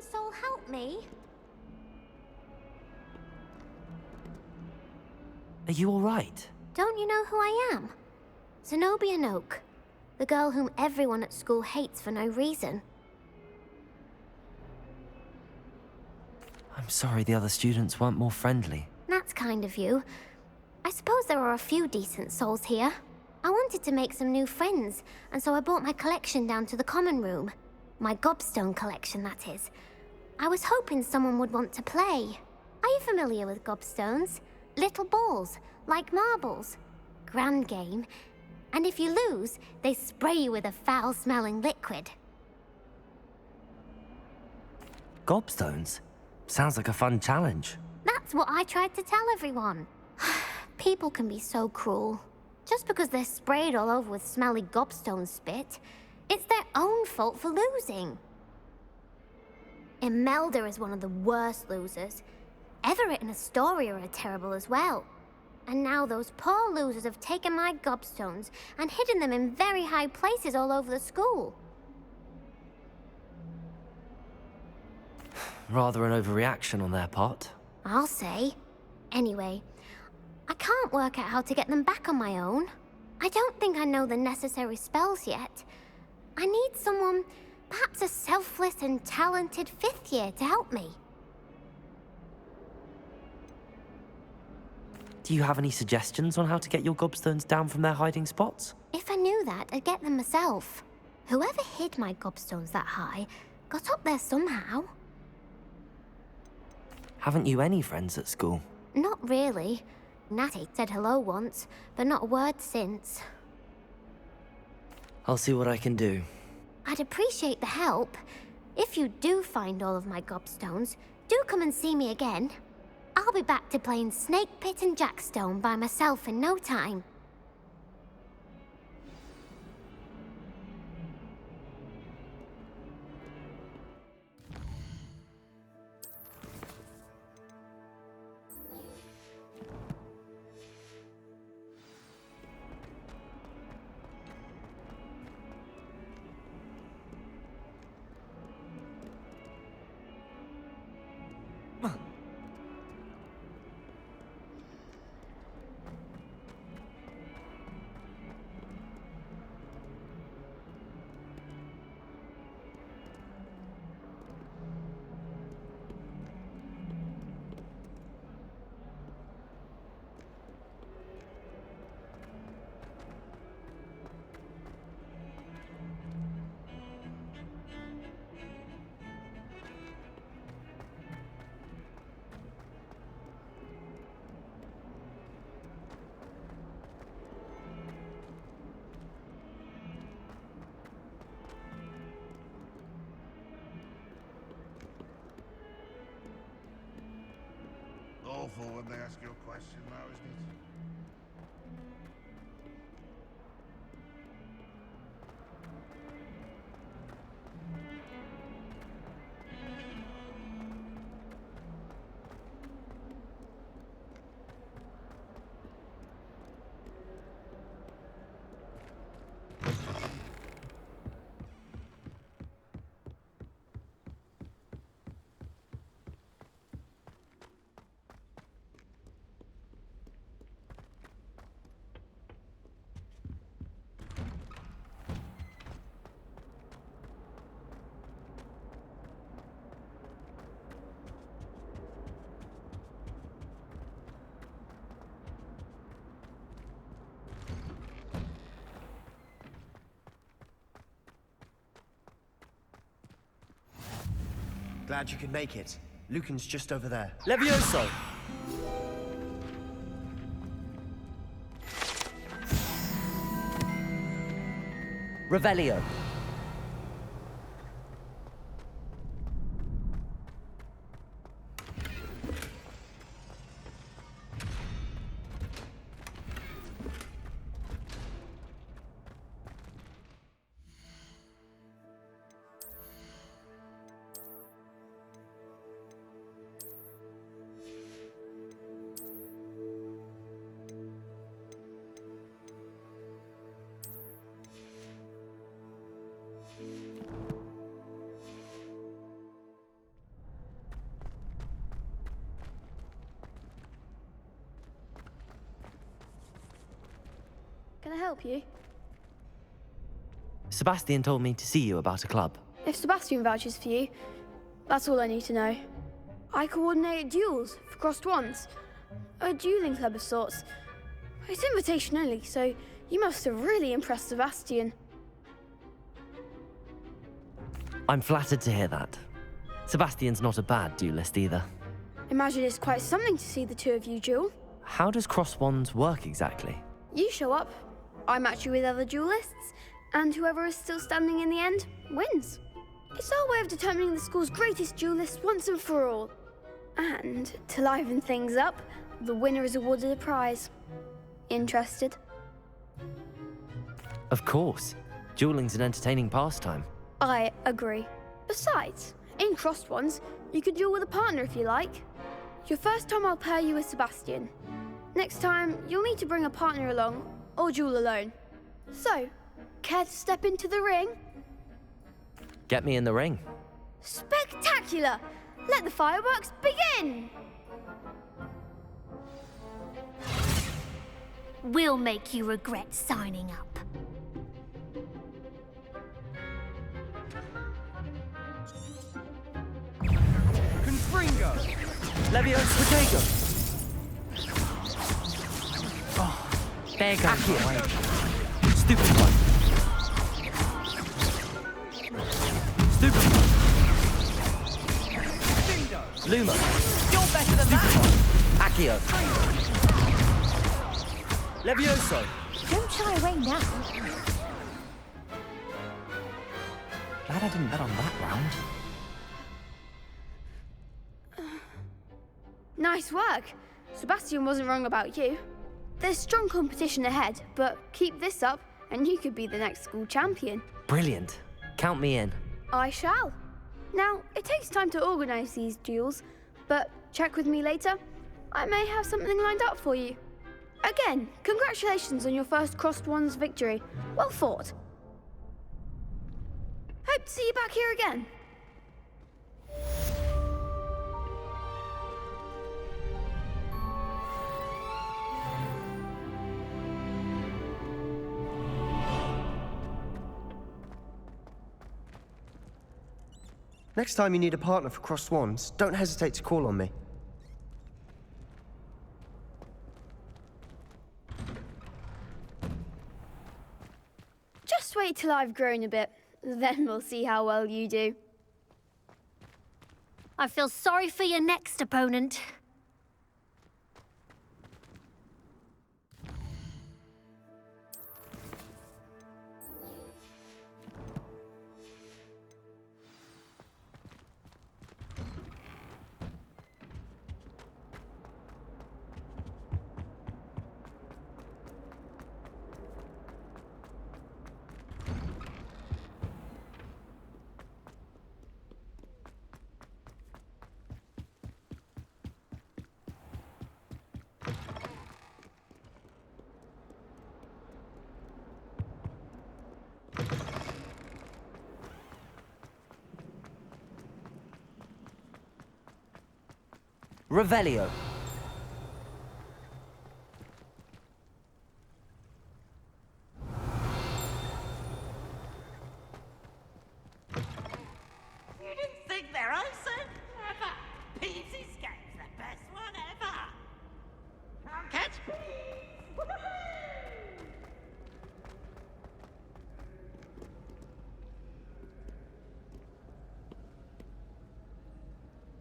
soul help me? Are you alright? Don't you know who I am? Zenobia Noke, the girl whom everyone at school hates for no reason. I'm sorry the other students weren't more friendly. That's kind of you. I suppose there are a few decent souls here. I wanted to make some new friends, and so I brought my collection down to the common room. My gobstone collection, that is. I was hoping someone would want to play. Are you familiar with gobstones? Little balls, like marbles. Grand game. And if you lose, they spray you with a foul-smelling liquid. Gobstones? Sounds like a fun challenge. That's what I tried to tell everyone. People can be so cruel. Just because they're sprayed all over with smelly gobstone spit, it's their own fault for losing. Imelda is one of the worst losers. Everett and Astoria are terrible as well. And now those poor losers have taken my gobstones and hidden them in very high places all over the school. Rather an overreaction on their part. I'll say. Anyway, I can't work out how to get them back on my own. I don't think I know the necessary spells yet. I need someone, perhaps a selfless and talented 5th year to help me. Do you have any suggestions on how to get your gobstones down from their hiding spots? If I knew that, I'd get them myself. Whoever hid my gobstones that high got up there somehow. Haven't you any friends at school? Not really. Natty said hello once, but not a word since. I'll see what I can do. I'd appreciate the help. If you do find all of my gobstones, do come and see me again. I'll be back to playing Snake Pit and Jackstone by myself in no time. Awful when they ask you a question now, isn't it? Glad you could make it. Lucan's just over there. Levioso! Revelio. Can I help you? Sebastian told me to see you about a club. If Sebastian vouches for you, that's all I need to know. I coordinate duels for crossed wands. A dueling club of sorts. It's invitation only, so you must have really impressed Sebastian. I'm flattered to hear that. Sebastian's not a bad duelist either. Imagine it's quite something to see the two of you duel. How does cross wands work exactly? You show up, I match you with other duelists, and whoever is still standing in the end wins. It's our way of determining the school's greatest duelist once and for all. And to liven things up, the winner is awarded a prize. Interested? Of course. Dueling's an entertaining pastime. I agree. Besides, in crossed ones, you could duel with a partner if you like. Your first time I'll pair you with Sebastian. Next time, you'll need to bring a partner along, or duel alone. So, care to step into the ring? Get me in the ring. Spectacular! Let the fireworks begin! We'll make you regret signing up. Confringo! Leviosa! Oh, there goes my way. Stupid one. Stupid one. Luma. You're better than that! Accio. Levioso. Don't shy away now. Glad I didn't bet on that round. Nice work. Sebastian wasn't wrong about you. There's strong competition ahead, but keep this up and you could be the next school champion. Brilliant. Count me in. I shall. Now, it takes time to organise these duels, but check with me later. I may have something lined up for you. Again, congratulations on your first crossed wands victory. Well fought. Hope to see you back here again. Next time you need a partner for crossed wands, don't hesitate to call on me. Just wait till I've grown a bit, then we'll see how well you do. I feel sorry for your next opponent. Revelio. You didn't think they're ocean? Never. Peasy's game's the best one ever. Can't catch me.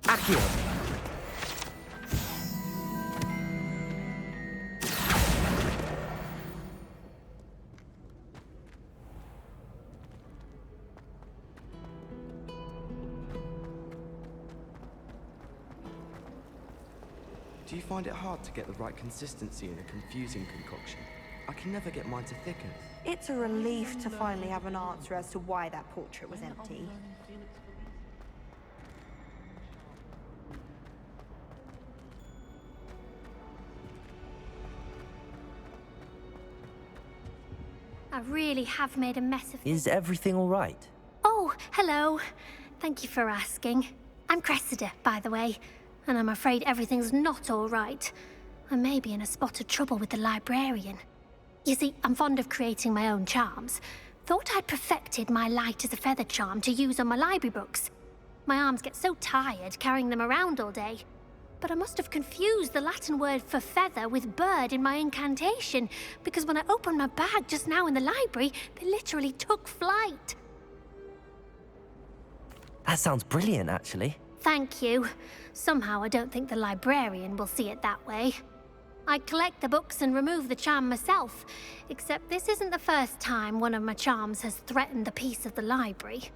Accio. Do you find it hard to get the right consistency in a confusing concoction? I can never get mine to thicken. It's a relief to finally have an answer as to why that portrait was empty. I really have made a mess of Is everything all right? Oh, hello. Thank you for asking. I'm Cressida, by the way, and I'm afraid everything's not all right. I may be in a spot of trouble with the librarian. You see, I'm fond of creating my own charms. Thought I'd perfected my light as a feather charm to use on my library books. My arms get so tired carrying them around all day. But I must have confused the Latin word for feather with bird in my incantation, because when I opened my bag just now in the library, they literally took flight. That sounds brilliant, actually. Thank you. Somehow I don't think the librarian will see it that way. I collect the books and remove the charm myself, except this isn't the first time one of my charms has threatened the peace of the library.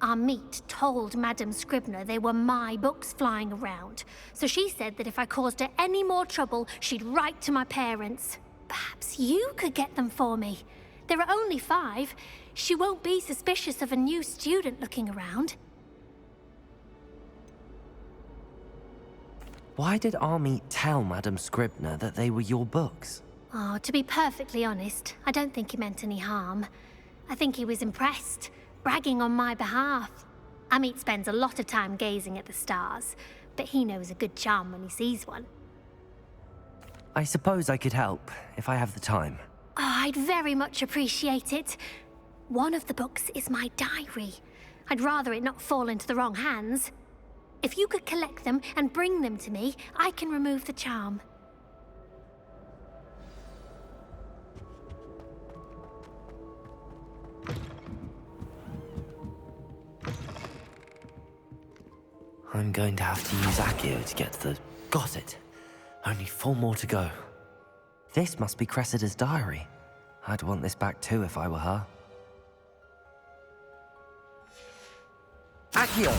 Our meet told Madame Scribner they were my books flying around, so she said that if I caused her any more trouble, she'd write to my parents. Perhaps you could get them for me. There are only 5. She won't be suspicious of a new student looking around. Why did Army tell Madame Scribner that they were your books? Oh, to be perfectly honest, I don't think he meant any harm. I think he was impressed, bragging on my behalf. Amit spends a lot of time gazing at the stars, but he knows a good charm when he sees one. I suppose I could help, if I have the time. Oh, I'd very much appreciate it. One of the books is my diary. I'd rather it not fall into the wrong hands. If you could collect them and bring them to me, I can remove the charm. I'm going to have to use Accio to get to the... Got it. Only 4 more to go. This must be Cressida's diary. I'd want this back too if I were her. Accio!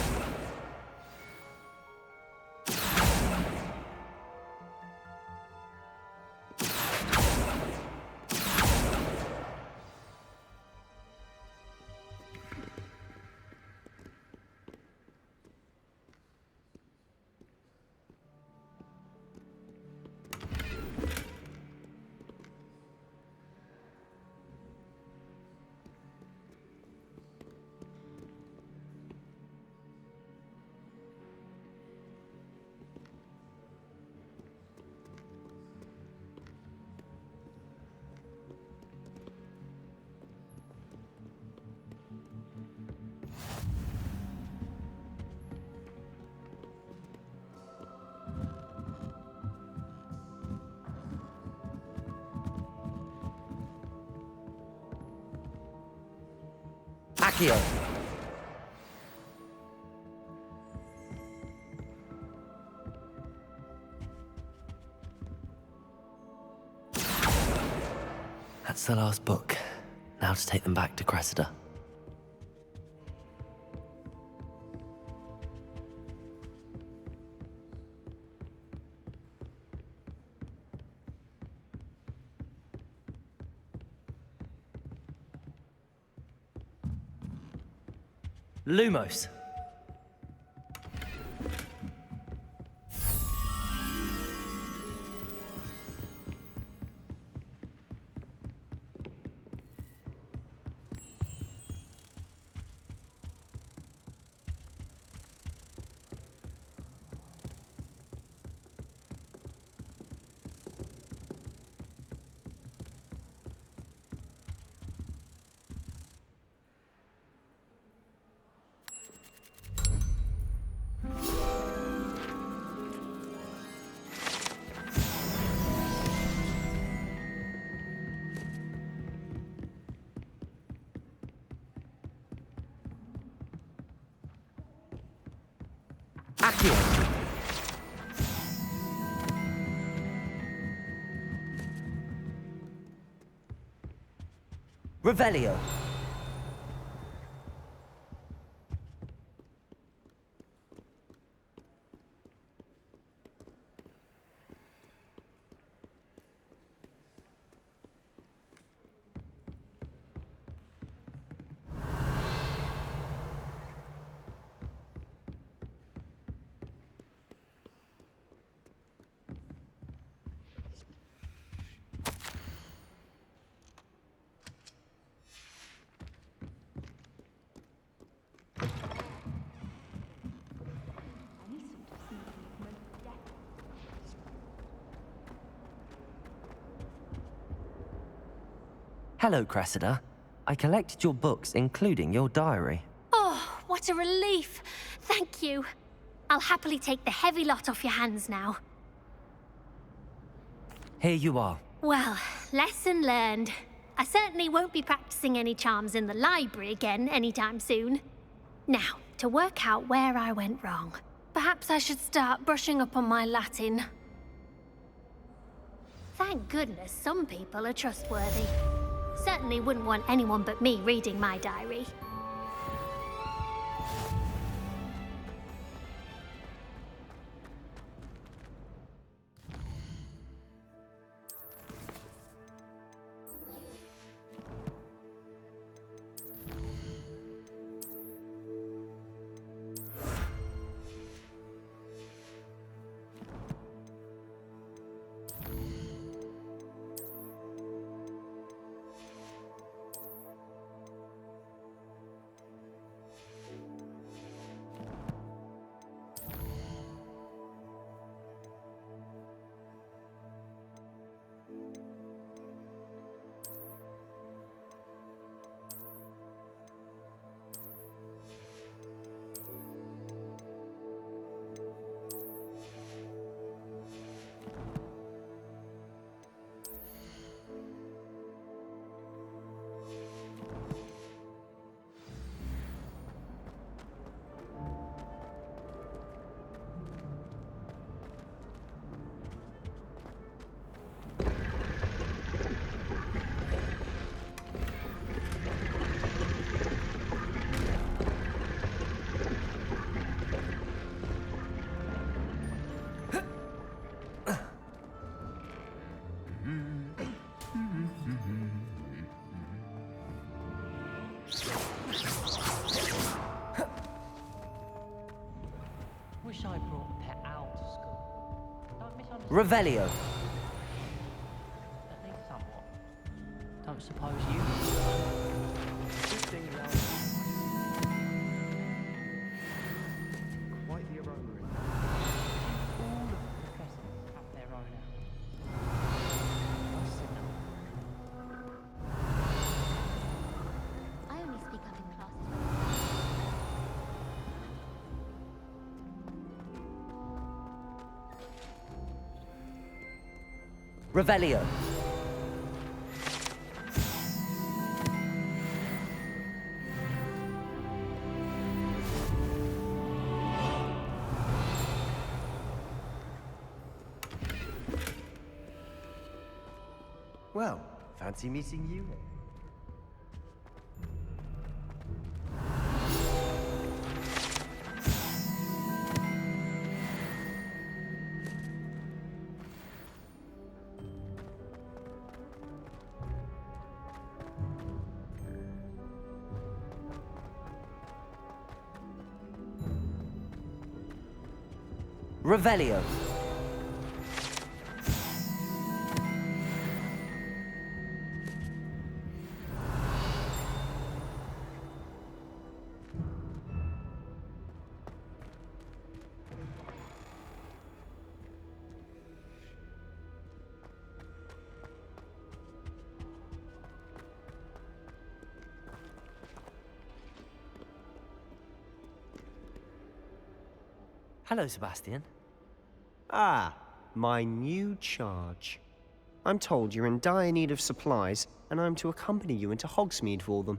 Accio! That's the last book. Now to take them back to Cressida. Lumos. Accio! Revelio! Hello, Cressida. I collected your books, including your diary. Oh, what a relief. Thank you. I'll happily take the heavy lot off your hands now. Here you are. Well, lesson learned. I certainly won't be practicing any charms in the library again anytime soon. Now, to work out where I went wrong. Perhaps I should start brushing up on my Latin. Thank goodness some people are trustworthy. Certainly wouldn't want anyone but me reading my diary. Wish I brought a pet owl to school. Don't misunderstand. Revelio. At least somewhat. Don't suppose you... Quite the aroma in All of the professors have their own owl. What's the number? I only speak up in classes. Revelio. Well, fancy meeting you. Revelio. Hello, Sebastian. Ah, my new charge. I'm told you're in dire need of supplies, and I'm to accompany you into Hogsmeade for them.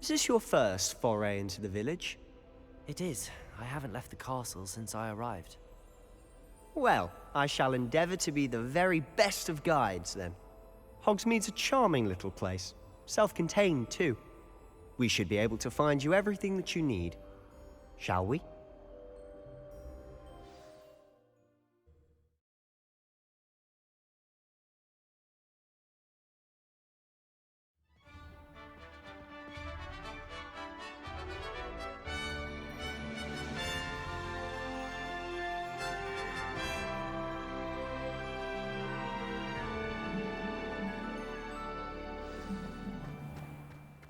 Is this your first foray into the village? It is. I haven't left the castle since I arrived. Well, I shall endeavor to be the very best of guides, then. Hogsmeade's a charming little place. Self-contained, too. We should be able to find you everything that you need. Shall we?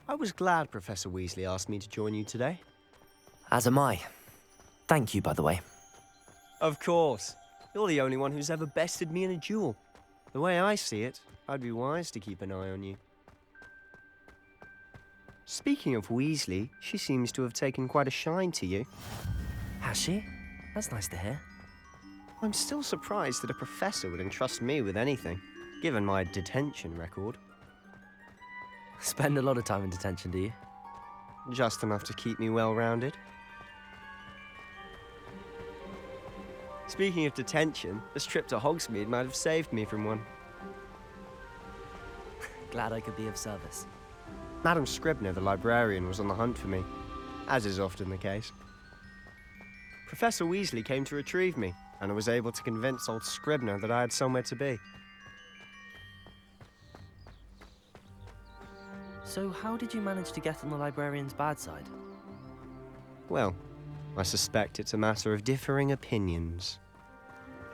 I was glad Professor Weasley asked me to join you today. As am I. Thank you, by the way. Of course. You're the only one who's ever bested me in a duel. The way I see it, I'd be wise to keep an eye on you. Speaking of Weasley, she seems to have taken quite a shine to you. Has she? That's nice to hear. I'm still surprised that a professor would entrust me with anything, given my detention record. Spend a lot of time in detention, do you? Just enough to keep me well-rounded. Speaking of detention, this trip to Hogsmeade might have saved me from one. Glad I could be of service. Madam Scribner, the librarian, was on the hunt for me, as is often the case. Professor Weasley came to retrieve me, and I was able to convince old Scribner that I had somewhere to be. So how did you manage to get on the librarian's bad side? Well, I suspect it's a matter of differing opinions.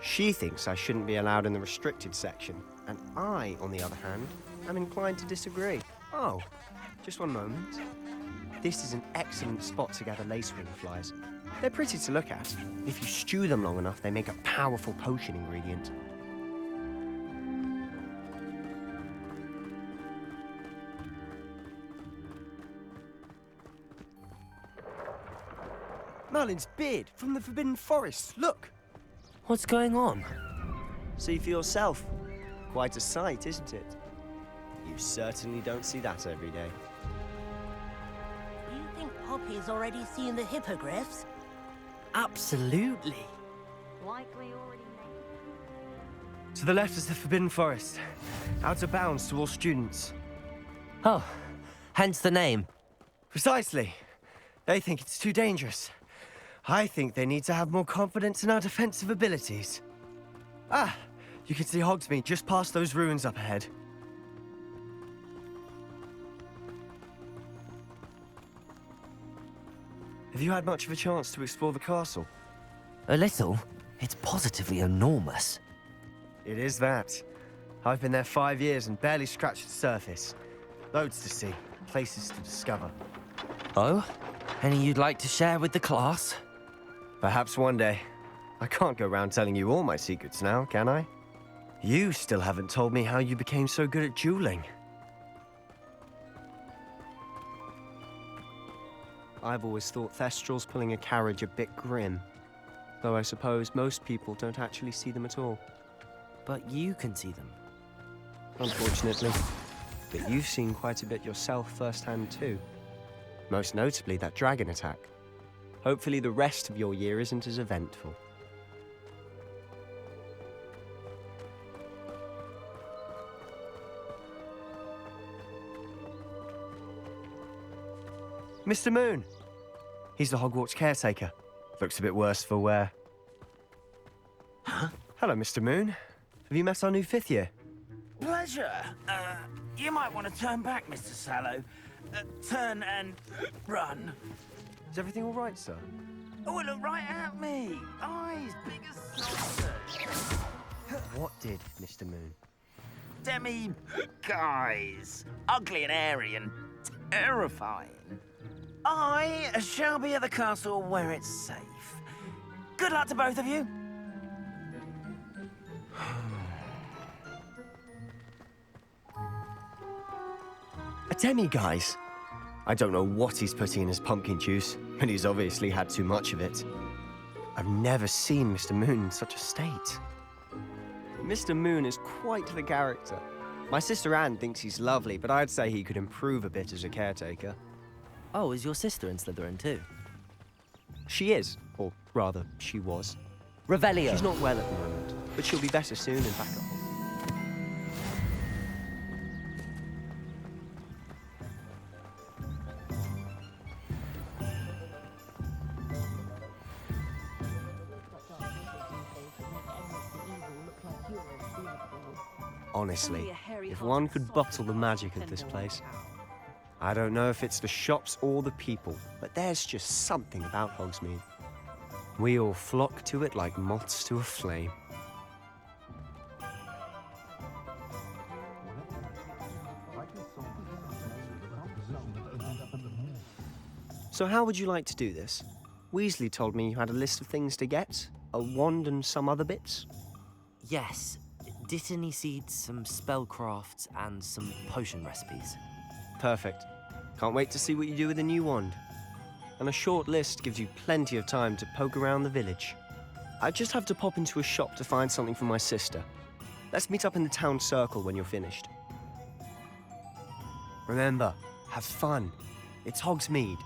She thinks I shouldn't be allowed in the restricted section, and I, on the other hand, am inclined to disagree. Oh, just one moment. This is an excellent spot to gather lacewing flies. They're pretty to look at. If you stew them long enough, they make a powerful potion ingredient. Merlin's beard from the Forbidden Forest, look! What's going on? See for yourself. Quite a sight, isn't it? You certainly don't see that every day. Do you think Poppy's already seen the hippogriffs? Absolutely. Like we already made. To the left is the Forbidden Forest. Out of bounds to all students. Oh, hence the name. Precisely. They think it's too dangerous. I think they need to have more confidence in our defensive abilities. Ah, you can see Hogsmeade just past those ruins up ahead. Have you had much of a chance to explore the castle? A little. It's positively enormous. It is that. I've been there 5 years and barely scratched the surface. Loads to see, places to discover. Oh? Any you'd like to share with the class? Perhaps one day. I can't go around telling you all my secrets now, can I? You still haven't told me how you became so good at dueling. I've always thought Thestrals pulling a carriage a bit grim. Though I suppose most people don't actually see them at all. But you can see them. Unfortunately. But you've seen quite a bit yourself firsthand too. Most notably that dragon attack. Hopefully the rest of your year isn't as eventful. Mr. Moon! He's the Hogwarts caretaker. Looks a bit worse for wear. Huh? Hello, Mr. Moon. Have you met our new 5th year? Pleasure. You might want to turn back, Mr. Sallow. Turn and run. Is everything all right, sir? Oh, look right at me. Eyes big as saucers. What did, Mr. Moon? Guys. Ugly and airy and terrifying. I shall be at the castle where it's safe. Good luck to both of you. A demi-guise? I don't know what he's putting in his pumpkin juice, but he's obviously had too much of it. I've never seen Mr. Moon in such a state. Mr. Moon is quite the character. My sister Anne thinks he's lovely, but I'd say he could improve a bit as a caretaker. Oh, is your sister in Slytherin too? She is, or rather, she was. Revelio. She's not well at the moment, but she'll be better soon and back at home. Honestly, if one could bottle the magic of this place. I don't know if it's the shops or the people, but there's just something about Hogsmeade. We all flock to it like moths to a flame. So how would you like to do this? Weasley told me you had a list of things to get, a wand and some other bits. Yes. Dittany seeds, some spellcrafts, and some potion recipes. Perfect. Can't wait to see what you do with the new wand. And a short list gives you plenty of time to poke around the village. I just have to pop into a shop to find something for my sister. Let's meet up in the town circle when you're finished. Remember, have fun. It's Hogsmeade.